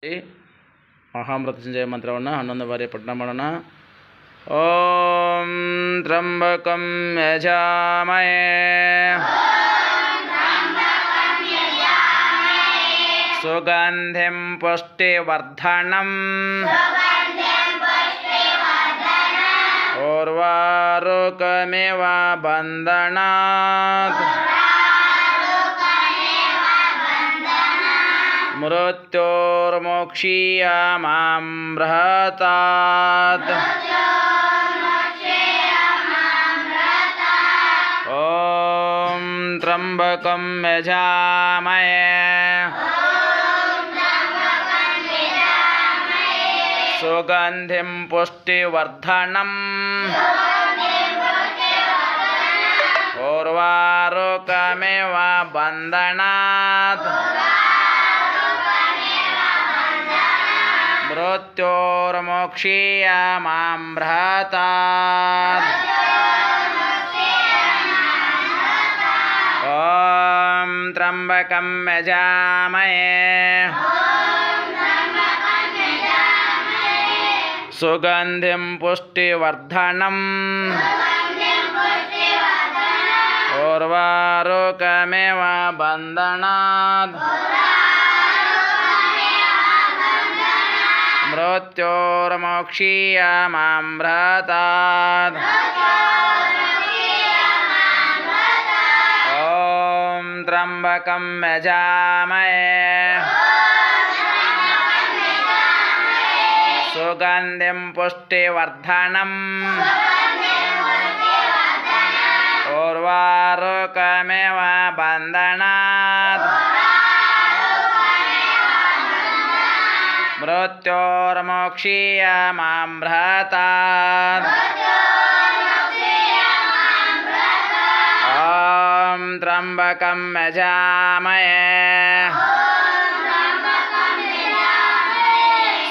ಮಹಾಮೃತ್ಯುಂಜಯ ಮಂತ್ರವನ್ನು 11 ಬಾರಿ ಪಠಣ ಮಾಡೋಣ. ಓಂ ತ್ರ್ಯಂಬಕಂ ಯಜಾಮಹೇ ಸುಗಂಧಿಂ ಪುಷ್ಟಿವರ್ಧನಂ ಉರ್ವಾರುಕಮಿವ ಬಂಧನಾತ್ ಮೃತ್ಯೋರ್ಮೋಕ್ಷೀಯಮಾಮೃತಾತ್. ಓಂ ತ್ರ್ಯಂಬಕಂ ಯಜಾಮಹೇ ಸುಗಂಧಿಂ ಪುಷ್ಟಿವರ್ಧನಂ ಉರ್ವಾರುಕಮಿವ ಬಂಧನಾತ್ ಮೃತ್ಯೋರ್ಮೋಕ್ಷೀಯಮಾಮೃತಾತ್. ಓಂ ತ್ರ್ಯಂಬಕಂ ಯಜಾಮಹೇ ಸುಗಂಧಿಂ ಪುಷ್ಟಿವರ್ಧನಂ ಉರ್ವಾರುಕಮಿವ ಬಂಧನಾತ್ ಮೃತ್ಯೋರ್ಮೋಕ್ಷೀಯಮಾಮೃತಾತ್. ಓಂ ತ್ರ್ಯಂಬಕಂ ಯಜಾಮಹೇ ಸುಗಂಧಿಂ ಪುಷ್ಟಿವರ್ಧನಂ ಉರ್ವಾರುಕಮಿವ ಬಂಧನಾತ್ ಮೃತ್ಯೋರ್ಮೋಕ್ಷೀಯಮಾಮೃತಾತ್. ಓಂ ತ್ರ್ಯಂಬಕಂ ಯಜಾಮಹೇ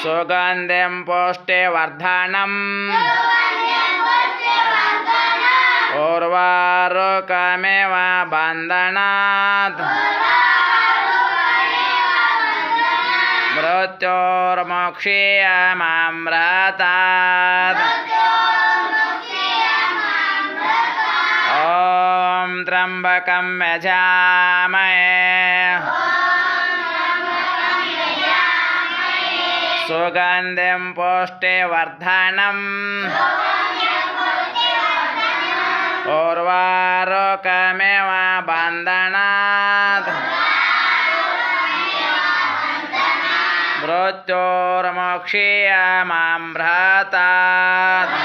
ಸುಗಂಧಿಂ ಪುಷ್ಟಿವರ್ಧನಂ ಉರ್ವಾರುಕಮಿವ ಬಂಧನಾತ್ ಮೃತ್ಯೋರ್ಮೋಕ್ಷೀಯಮಾಮೃತಾತ್. ಓಂ ತ್ರ್ಯಂಬಕಂ ಯಜಾಮಹೇ ಸುಗಂಧಿಂ ಪುಷ್ಟಿವರ್ಧನಂ ಉರ್ವಾರುಕಮಿವ ಬಂಧನಾತ್ ಮೃತ್ಯೋರ್ಮೋಕ್ಷೀಯಮಾಮೃತಾತ್.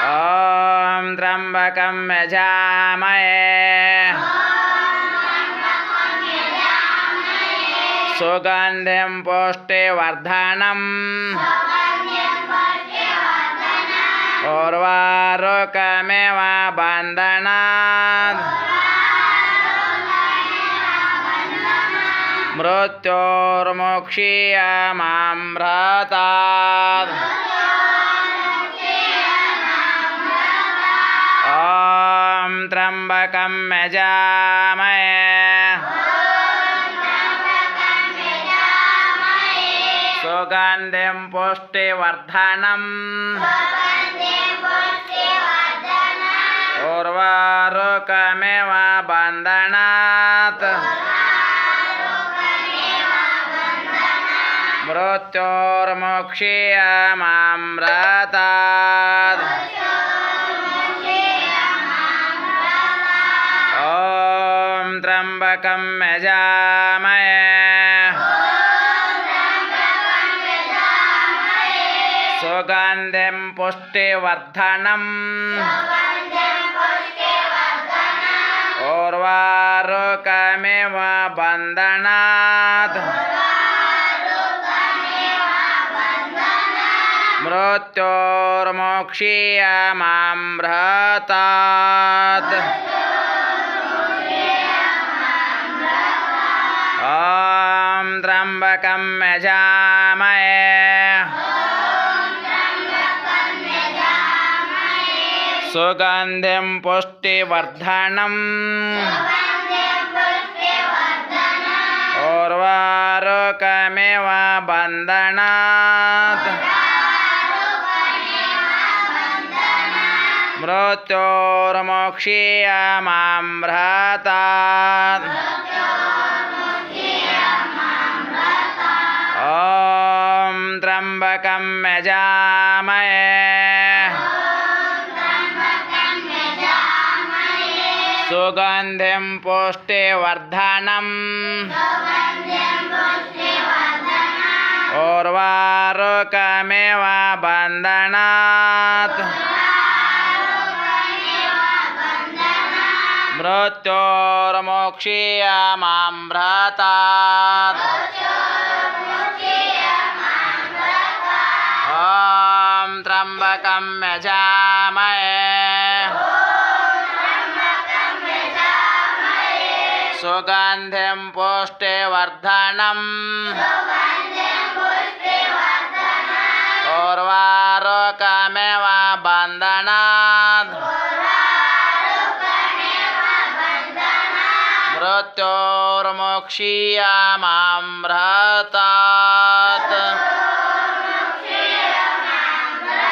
ಓಂ ತ್ರ್ಯಂಬಕಂ ಯಜಾಮಹೇ ಸುಗಂಧಿಂ ಪುಷ್ಟಿವರ್ಧನಂ ಉರ್ವಾರುಕಮಿವ ಬಂಧನಾತ್ ಮೃತ್ಯೋರ್ಮೋಕ್ಷೀಯಮಾಮೃತಾತ್. ಓಂ ತ್ರ್ಯಂಬಕಂ ಯಜಾಮಹೇ ಸುಗಂಧಿಂ ಪುಷ್ಟಿವರ್ಧನಂ ಉರ್ವಾರುಕಮಿವ ಬಂಧನಾತ್ ಮೃತ್ಯೋರ್ಮೋಕ್ಷೀಯಮಾಮೃತಾತ್. ಓಂ ತ್ರ್ಯಂಬಕಂ ಯಜಾಮಹೇ ಸುಗಂಧಿಂ ಪುಷ್ಟಿವರ್ಧನಂ ಉರ್ವಾರುಕಮಿವ ಬಂಧನಾತ್ ಮೃತ್ಯೋರ್ಮೋಕ್ಷೀಯಮಾಮೃತಾತ್. ಓಂ ತ್ರ್ಯಂಬಕಂ ಯಜಾಮಹೇ ಸುಗಂಧಿಂ ಪುಷ್ಟಿವರ್ಧನಂ बन्धनात् मृत्योर्मोक्षीयमामृतात् ॐ त्र्यम्बकं यजामहे सुगन्धिं पुष्टिवर्धनम् उर्वारुकमिव बन्धनात् मृत्योर्मोक्षीयमामृतात् ॐ त्र्यम्बकं यजामहे सुगन्धिं पुष्टिवर्धनम् उर्वारुकमिव बन्धनात् मृत्योर्मोक्षीयमामृतात्